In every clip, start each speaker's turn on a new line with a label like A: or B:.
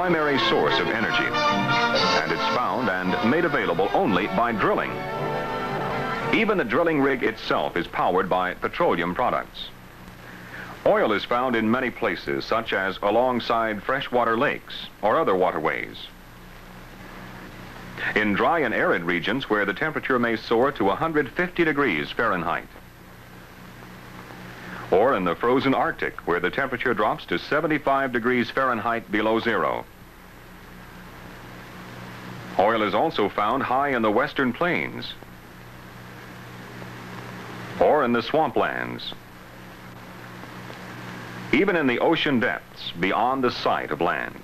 A: primary source of energy, and it's found and made available only by drilling. Even the drilling rig itself is powered by petroleum products. Oil is found in many places, such as alongside freshwater lakes or other waterways. In dry and arid regions where the temperature may soar to 150 degrees Fahrenheit. Or in the frozen Arctic, where the temperature drops to 75 degrees Fahrenheit below zero. Oil is also found high in the western plains or in the swamplands. Even in the ocean depths beyond the sight of land.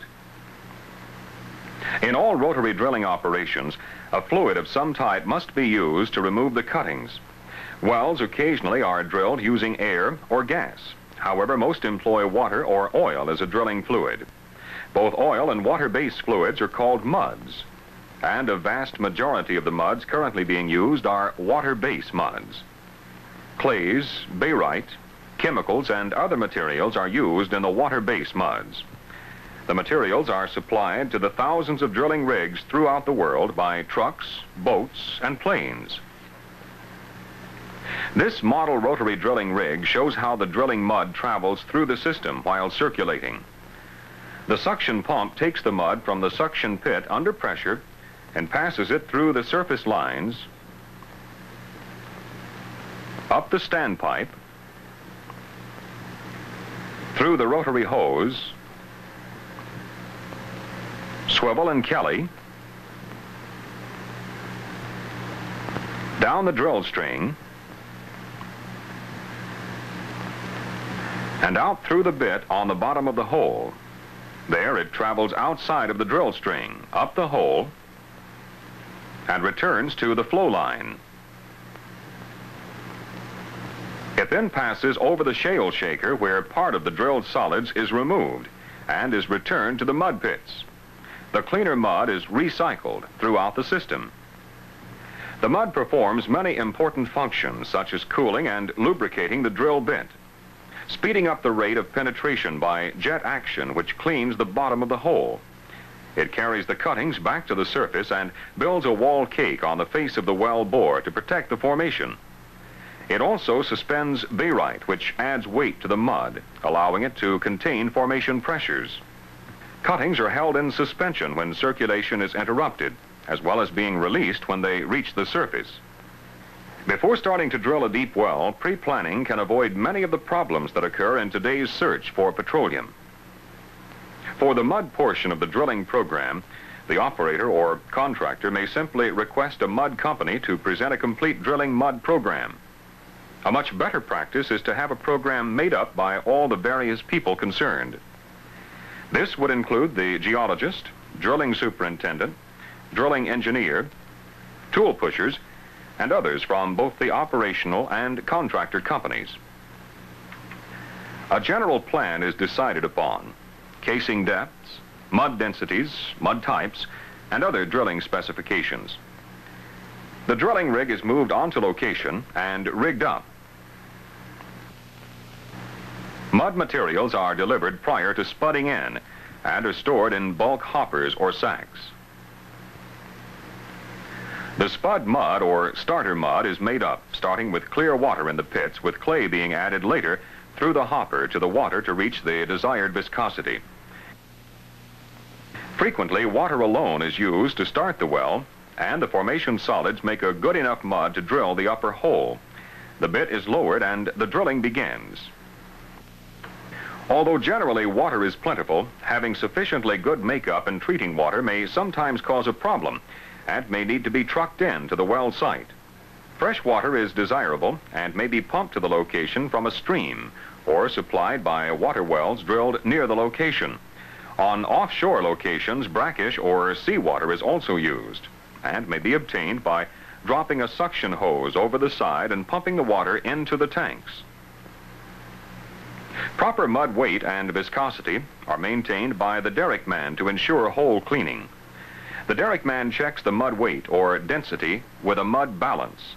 A: In all rotary drilling operations, a fluid of some type must be used to remove the cuttings. Wells occasionally are drilled using air or gas. However, most employ water or oil as a drilling fluid. Both oil and water-based fluids are called muds, and a vast majority of the muds currently being used are water-based muds. Clays, barite, chemicals, and other materials are used in the water-based muds. The materials are supplied to the thousands of drilling rigs throughout the world by trucks, boats, and planes. This model rotary drilling rig shows how the drilling mud travels through the system while circulating. The suction pump takes the mud from the suction pit under pressure and passes it through the surface lines, up the standpipe, through the rotary hose, swivel and Kelly, down the drill string, and out through the bit on the bottom of the hole. There it travels outside of the drill string, up the hole, and returns to the flow line. It then passes over the shale shaker where part of the drilled solids is removed and is returned to the mud pits. The cleaner mud is recycled throughout the system. The mud performs many important functions such as cooling and lubricating the drill bit, speeding up the rate of penetration by jet action, which cleans the bottom of the hole. It carries the cuttings back to the surface and builds a wall cake on the face of the well bore to protect the formation. It also suspends barite, which adds weight to the mud, allowing it to contain formation pressures. Cuttings are held in suspension when circulation is interrupted, as well as being released when they reach the surface. Before starting to drill a deep well, pre-planning can avoid many of the problems that occur in today's search for petroleum. For the mud portion of the drilling program, the operator or contractor may simply request a mud company to present a complete drilling mud program. A much better practice is to have a program made up by all the various people concerned. This would include the geologist, drilling superintendent, drilling engineer, tool pushers, and others from both the operational and contractor companies. A general plan is decided upon: casing depths, mud densities, mud types, and other drilling specifications. The drilling rig is moved onto location and rigged up. Mud materials are delivered prior to spudding in and are stored in bulk hoppers or sacks. The spud mud or starter mud is made up, starting with clear water in the pits, with clay being added later through the hopper to the water to reach the desired viscosity. Frequently, water alone is used to start the well, and the formation solids make a good enough mud to drill the upper hole. The bit is lowered and the drilling begins. Although generally water is plentiful, having sufficiently good makeup and treating water may sometimes cause a problem and may need to be trucked in to the well site. Fresh water is desirable and may be pumped to the location from a stream or supplied by water wells drilled near the location. On offshore locations, brackish or seawater is also used and may be obtained by dropping a suction hose over the side and pumping the water into the tanks. Proper mud weight and viscosity are maintained by the derrick man to ensure hole cleaning. The derrick man checks the mud weight or density with a mud balance.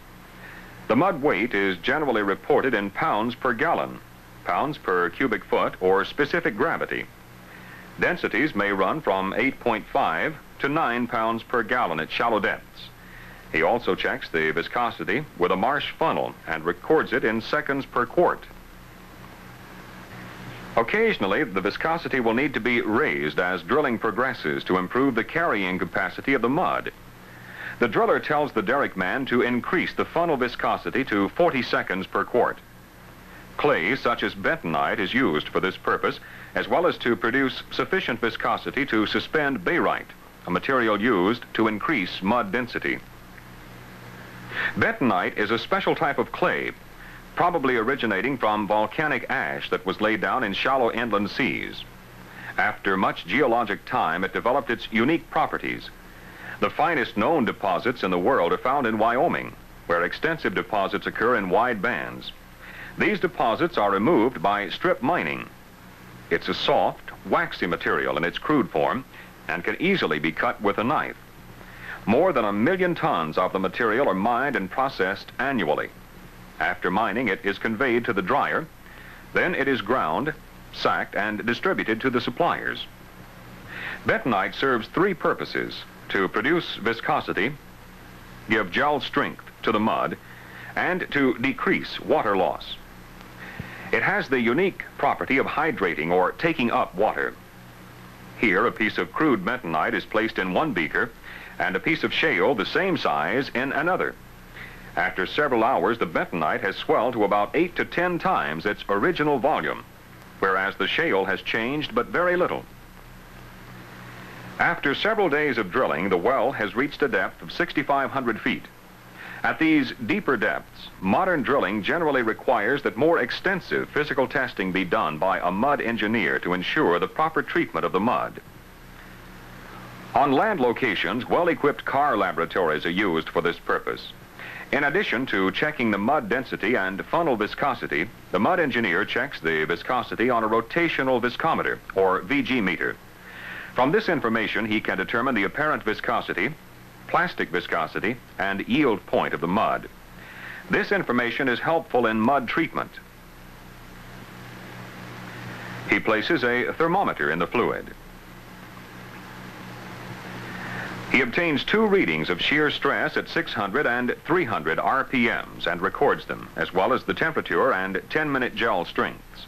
A: The mud weight is generally reported in pounds per gallon, pounds per cubic foot, or specific gravity. Densities may run from 8.5 to 9 pounds per gallon at shallow depths. He also checks the viscosity with a Marsh funnel and records it in seconds per quart. Occasionally, the viscosity will need to be raised as drilling progresses to improve the carrying capacity of the mud. The driller tells the derrick man to increase the funnel viscosity to 40 seconds per quart. Clay, such as bentonite, is used for this purpose, as well as to produce sufficient viscosity to suspend barite, a material used to increase mud density. Bentonite is a special type of clay, probably originating from volcanic ash that was laid down in shallow inland seas. After much geologic time, it developed its unique properties. The finest known deposits in the world are found in Wyoming, where extensive deposits occur in wide bands. These deposits are removed by strip mining. It's a soft, waxy material in its crude form and can easily be cut with a knife. More than 1 million tons of the material are mined and processed annually. After mining, it is conveyed to the dryer. Then it is ground, sacked, and distributed to the suppliers. Bentonite serves 3 purposes: to produce viscosity, give gel strength to the mud, and to decrease water loss. It has the unique property of hydrating or taking up water. Here, a piece of crude bentonite is placed in one beaker and a piece of shale the same size in another. After several hours, the bentonite has swelled to about 8 to 10 times its original volume, whereas the shale has changed but very little. After several days of drilling, the well has reached a depth of 6,500 feet. At these deeper depths, modern drilling generally requires that more extensive physical testing be done by a mud engineer to ensure the proper treatment of the mud. On land locations, well-equipped car laboratories are used for this purpose. In addition to checking the mud density and funnel viscosity, the mud engineer checks the viscosity on a rotational viscometer, or VG meter. From this information, he can determine the apparent viscosity, plastic viscosity, and yield point of the mud. This information is helpful in mud treatment. He places a thermometer in the fluid. He obtains 2 readings of shear stress at 600 and 300 RPMs and records them, as well as the temperature and 10-minute gel strengths.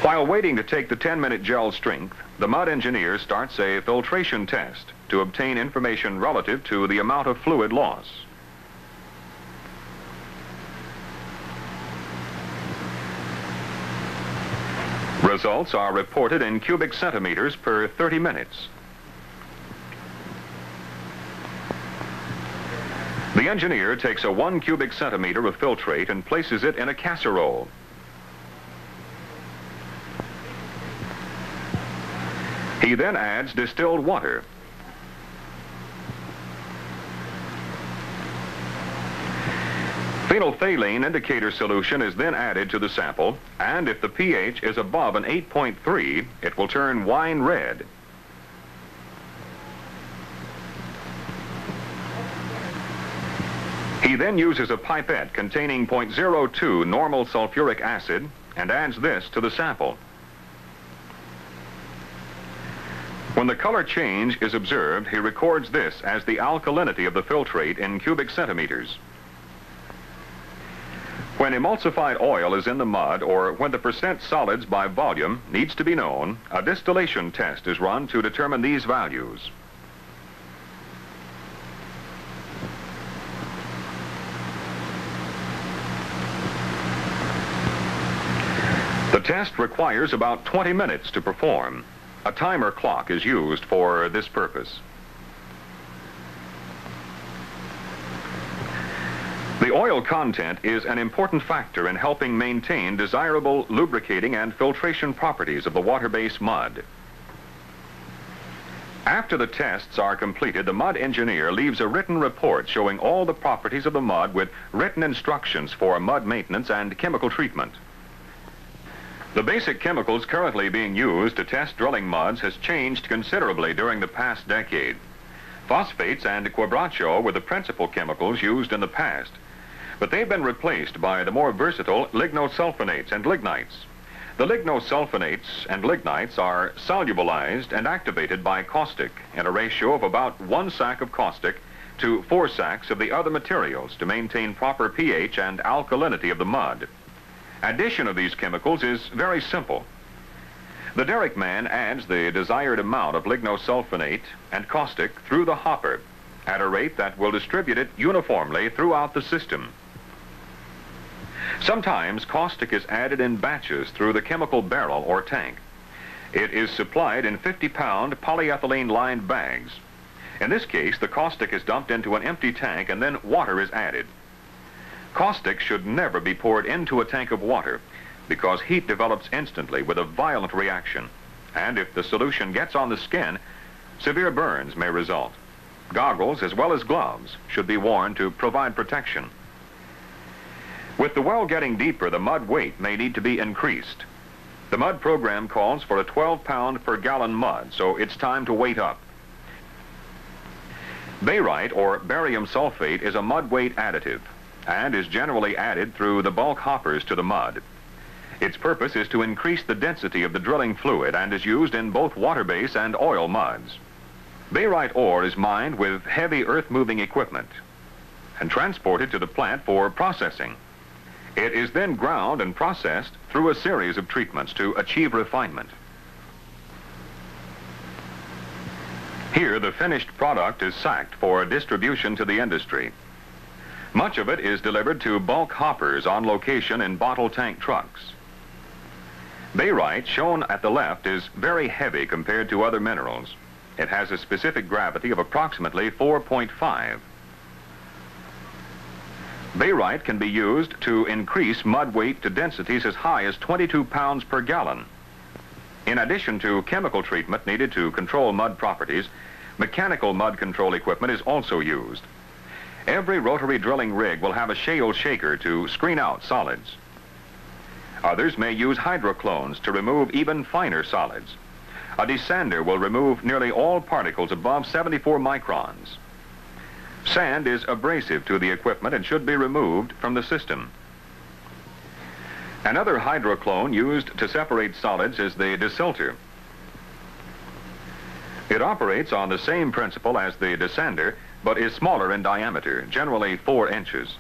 A: While waiting to take the 10-minute gel strength, the mud engineer starts a filtration test to obtain information relative to the amount of fluid loss. Results are reported in cubic centimeters per 30 minutes. The engineer takes a 1 cubic centimeter of filtrate and places it in a casserole. He then adds distilled water. Phenolphthalein indicator solution is then added to the sample, and if the pH is above an 8.3, it will turn wine red. He then uses a pipette containing 0.02 normal sulfuric acid and adds this to the sample. When the color change is observed, he records this as the alkalinity of the filtrate in cubic centimeters. When emulsified oil is in the mud, or when the percent solids by volume needs to be known, a distillation test is run to determine these values. The test requires about 20 minutes to perform. A timer clock is used for this purpose. The oil content is an important factor in helping maintain desirable lubricating and filtration properties of the water-based mud. After the tests are completed, the mud engineer leaves a written report showing all the properties of the mud with written instructions for mud maintenance and chemical treatment. The basic chemicals currently being used to test drilling muds has changed considerably during the past decade. Phosphates and quebracho were the principal chemicals used in the past, but they've been replaced by the more versatile lignosulfonates and lignites. The lignosulfonates and lignites are solubilized and activated by caustic in a ratio of about 1 sac of caustic to 4 sacs of the other materials to maintain proper pH and alkalinity of the mud. Addition of these chemicals is very simple. The derrick man adds the desired amount of lignosulfonate and caustic through the hopper at a rate that will distribute it uniformly throughout the system. Sometimes caustic is added in batches through the chemical barrel or tank. It is supplied in 50-pound polyethylene-lined bags. In this case, the caustic is dumped into an empty tank and then water is added. Caustic should never be poured into a tank of water because heat develops instantly with a violent reaction, and if the solution gets on the skin, severe burns may result. Goggles as well as gloves should be worn to provide protection. With the well getting deeper, the mud weight may need to be increased. The mud program calls for a 12-pound per gallon mud, so it's time to weight up. Barite or barium sulfate is a mud weight additive and is generally added through the bulk hoppers to the mud. Its purpose is to increase the density of the drilling fluid and is used in both water-based and oil muds. Barite ore is mined with heavy earth-moving equipment and transported to the plant for processing. It is then ground and processed through a series of treatments to achieve refinement. Here, the finished product is sacked for distribution to the industry. Much of it is delivered to bulk hoppers on location in bottle tank trucks. Barite, shown at the left, is very heavy compared to other minerals. It has a specific gravity of approximately 4.5. Barite can be used to increase mud weight to densities as high as 22 pounds per gallon. In addition to chemical treatment needed to control mud properties, mechanical mud control equipment is also used. Every rotary drilling rig will have a shale shaker to screen out solids. Others may use hydroclones to remove even finer solids. A desander will remove nearly all particles above 74 microns. Sand is abrasive to the equipment and should be removed from the system. Another hydroclone used to separate solids is the desilter. It operates on the same principle as the desander, but is smaller in diameter, generally 4 inches.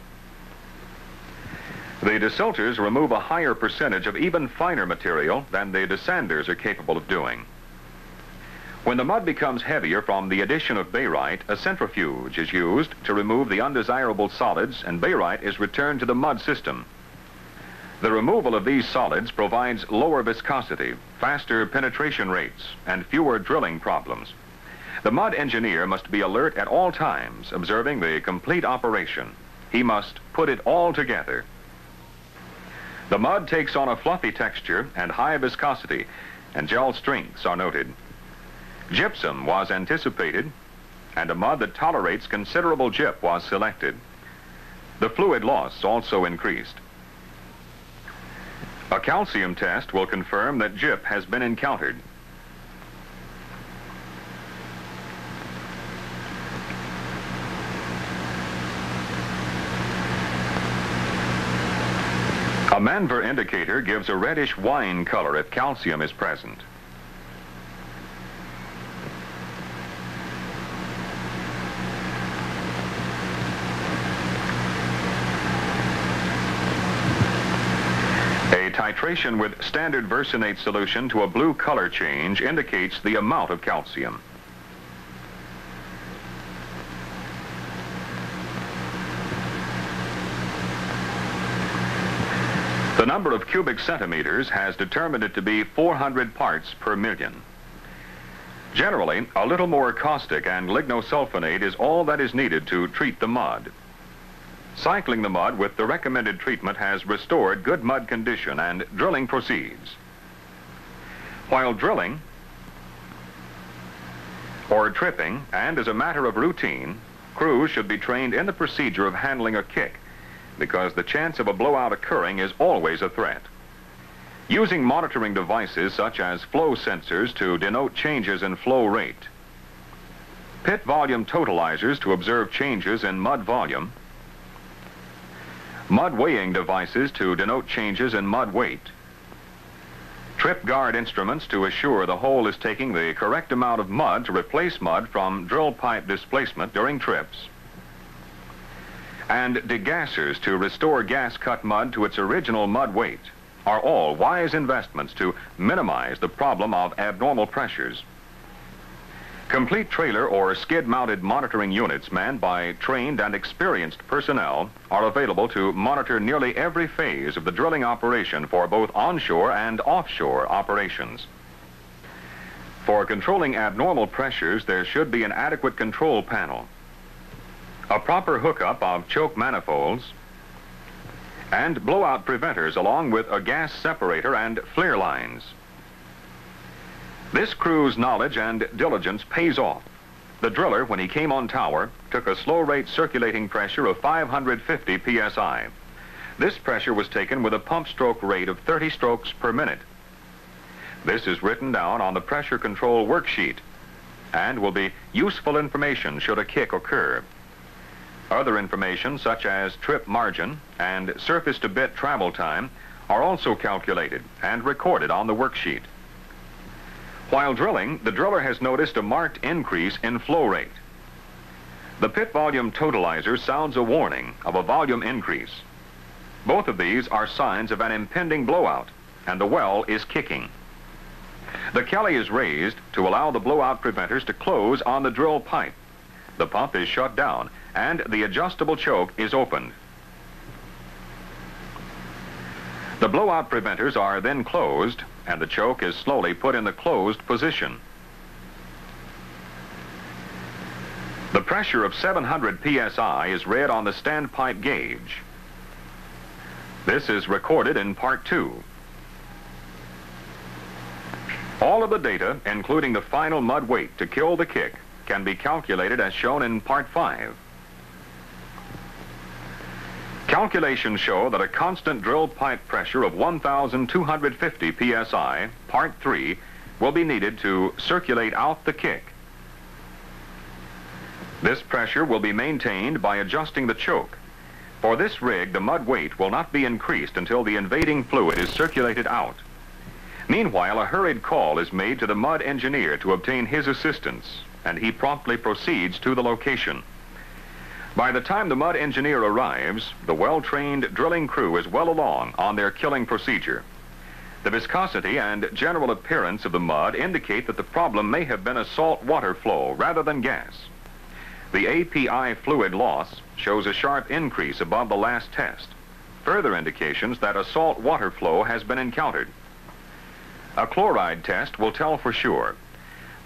A: The desilters remove a higher percentage of even finer material than the desanders are capable of doing. When the mud becomes heavier from the addition of barite, a centrifuge is used to remove the undesirable solids, and barite is returned to the mud system. The removal of these solids provides lower viscosity, faster penetration rates, and fewer drilling problems. The mud engineer must be alert at all times, observing the complete operation. He must put it all together. The mud takes on a fluffy texture and high viscosity, and gel strengths are noted. Gypsum was anticipated, and a mud that tolerates considerable gyp was selected. The fluid loss also increased. A calcium test will confirm that gyp has been encountered. A Manver indicator gives a reddish wine color if calcium is present. Titration with standard versinate solution to a blue color change indicates the amount of calcium. The number of cubic centimeters has determined it to be 400 parts per million. Generally, a little more caustic and lignosulfonate is all that is needed to treat the mud. Cycling the mud with the recommended treatment has restored good mud condition, and drilling proceeds. While drilling or tripping, and as a matter of routine, crews should be trained in the procedure of handling a kick, because the chance of a blowout occurring is always a threat. Using monitoring devices such as flow sensors to denote changes in flow rate, pit volume totalizers to observe changes in mud volume, Mud weighing devices to denote changes in mud weight. Trip guard instruments to assure the hole is taking the correct amount of mud to replace mud from drill pipe displacement during trips. And degassers to restore gas-cut mud to its original mud weight are all wise investments to minimize the problem of abnormal pressures. Complete trailer or skid-mounted monitoring units manned by trained and experienced personnel are available to monitor nearly every phase of the drilling operation for both onshore and offshore operations. For controlling abnormal pressures, there should be an adequate control panel, a proper hookup of choke manifolds, and blowout preventers along with a gas separator and flare lines. This crew's knowledge and diligence pays off. The driller, when he came on tower, took a slow-rate circulating pressure of 550 psi. This pressure was taken with a pump stroke rate of 30 strokes per minute. This is written down on the pressure control worksheet and will be useful information should a kick occur. Other information such as trip margin and surface-to-bit travel time are also calculated and recorded on the worksheet. While drilling, the driller has noticed a marked increase in flow rate. The pit volume totalizer sounds a warning of a volume increase. Both of these are signs of an impending blowout, and the well is kicking. The Kelly is raised to allow the blowout preventers to close on the drill pipe. The pump is shut down, and the adjustable choke is opened. The blowout preventers are then closed, and the choke is slowly put in the closed position. The pressure of 700 psi is read on the standpipe gauge. This is recorded in Part 2. All of the data, including the final mud weight to kill the kick, can be calculated as shown in Part 5. Calculations show that a constant drill pipe pressure of 1,250 psi, Part 3, will be needed to circulate out the kick. This pressure will be maintained by adjusting the choke. For this rig, the mud weight will not be increased until the invading fluid is circulated out. Meanwhile, a hurried call is made to the mud engineer to obtain his assistance, and he promptly proceeds to the location. By the time the mud engineer arrives, the well-trained drilling crew is well along on their killing procedure. The viscosity and general appearance of the mud indicate that the problem may have been a salt water flow rather than gas. The API fluid loss shows a sharp increase above the last test, further indications that a salt water flow has been encountered. A chloride test will tell for sure.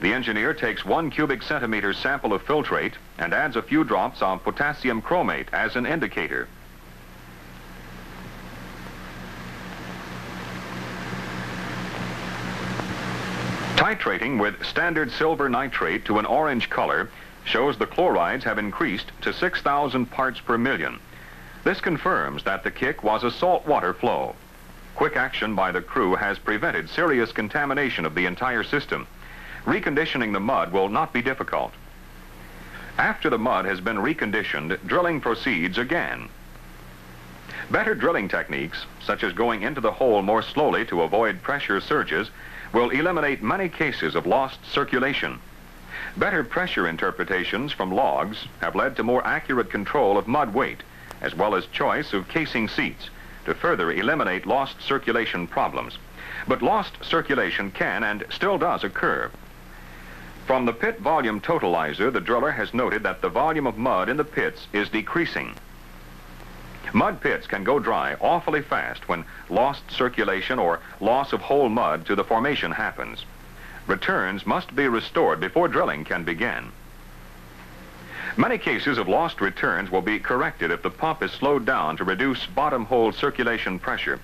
A: The engineer takes 1 cubic centimeter sample of filtrate and adds a few drops of potassium chromate as an indicator. Titrating with standard silver nitrate to an orange color shows the chlorides have increased to 6,000 parts per million. This confirms that the kick was a saltwater flow. Quick action by the crew has prevented serious contamination of the entire system. Reconditioning the mud will not be difficult. After the mud has been reconditioned, drilling proceeds again. Better drilling techniques, such as going into the hole more slowly to avoid pressure surges, will eliminate many cases of lost circulation. Better pressure interpretations from logs have led to more accurate control of mud weight, as well as choice of casing seats, to further eliminate lost circulation problems. But lost circulation can and still does occur. From the pit volume totalizer, the driller has noted that the volume of mud in the pits is decreasing. Mud pits can go dry awfully fast when lost circulation or loss of whole mud to the formation happens. Returns must be restored before drilling can begin. Many cases of lost returns will be corrected if the pump is slowed down to reduce bottom hole circulation pressure,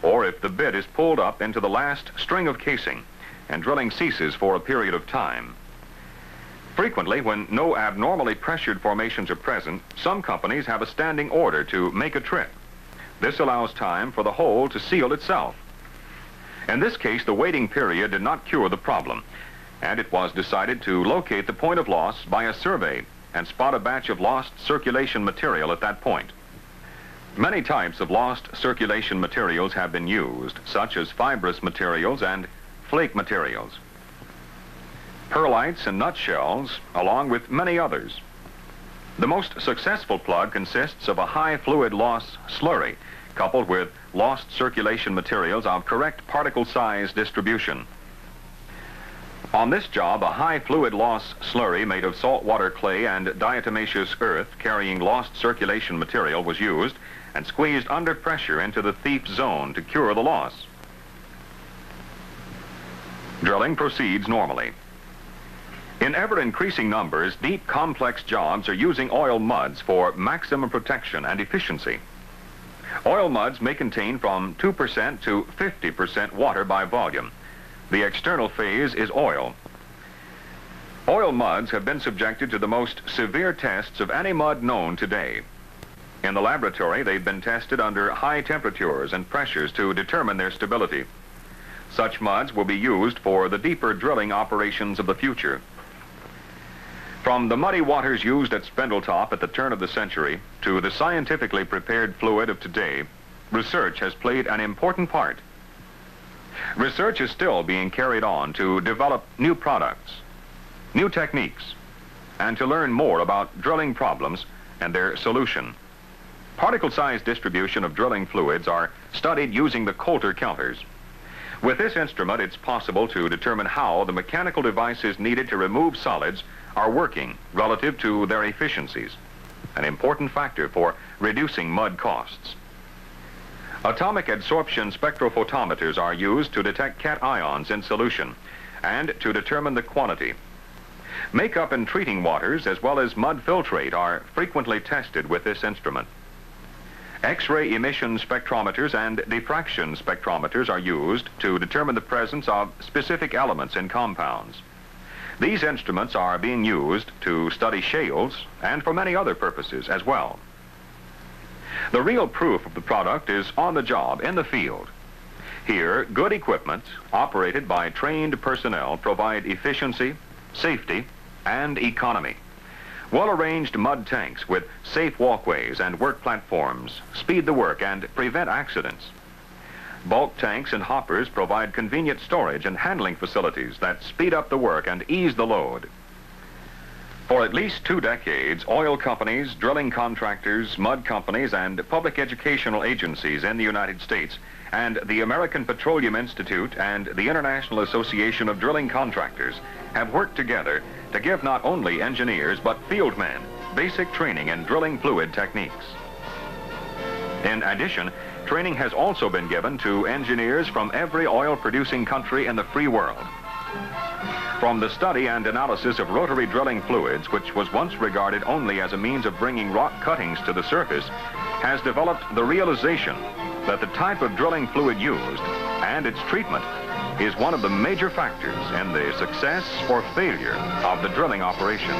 A: or if the bit is pulled up into the last string of casing and drilling ceases for a period of time. Frequently, when no abnormally pressured formations are present, some companies have a standing order to make a trip. This allows time for the hole to seal itself. In this case, the waiting period did not cure the problem, and it was decided to locate the point of loss by a survey and spot a batch of lost circulation material at that point. Many types of lost circulation materials have been used, such as fibrous materials and flake materials, perlites and nutshells, along with many others. The most successful plug consists of a high fluid loss slurry coupled with lost circulation materials of correct particle size distribution. On this job, a high fluid loss slurry made of saltwater clay and diatomaceous earth carrying lost circulation material was used and squeezed under pressure into the thief zone to cure the loss. Drilling proceeds normally. In ever-increasing numbers, deep, complex jobs are using oil muds for maximum protection and efficiency. Oil muds may contain from 2% to 50% water by volume. The external phase is oil. Oil muds have been subjected to the most severe tests of any mud known today. In the laboratory, they've been tested under high temperatures and pressures to determine their stability. Such muds will be used for the deeper drilling operations of the future. From the muddy waters used at Spindletop at the turn of the century to the scientifically prepared fluid of today, research has played an important part. Research is still being carried on to develop new products, new techniques, and to learn more about drilling problems and their solution. Particle size distribution of drilling fluids are studied using the Coulter counters. With this instrument, it's possible to determine how the mechanical devices needed to remove solids are working relative to their efficiencies, an important factor for reducing mud costs. Atomic adsorption spectrophotometers are used to detect cations in solution and to determine the quantity. Makeup and treating waters as well as mud filtrate are frequently tested with this instrument. X-ray emission spectrometers and diffraction spectrometers are used to determine the presence of specific elements in compounds. These instruments are being used to study shales and for many other purposes as well. The real proof of the product is on the job, in the field. Here, good equipment, operated by trained personnel, provide efficiency, safety, and economy. Well-arranged mud tanks with safe walkways and work platforms speed the work and prevent accidents. Bulk tanks and hoppers provide convenient storage and handling facilities that speed up the work and ease the load. For at least 2 decades, oil companies, drilling contractors, mud companies, and public educational agencies in the United States and the American Petroleum Institute and the International Association of Drilling Contractors have worked together to give not only engineers but field men basic training in drilling fluid techniques. In addition, training has also been given to engineers from every oil-producing country in the free world. From the study and analysis of rotary drilling fluids, which was once regarded only as a means of bringing rock cuttings to the surface, has developed the realization that the type of drilling fluid used and its treatment is one of the major factors in the success or failure of the drilling operation.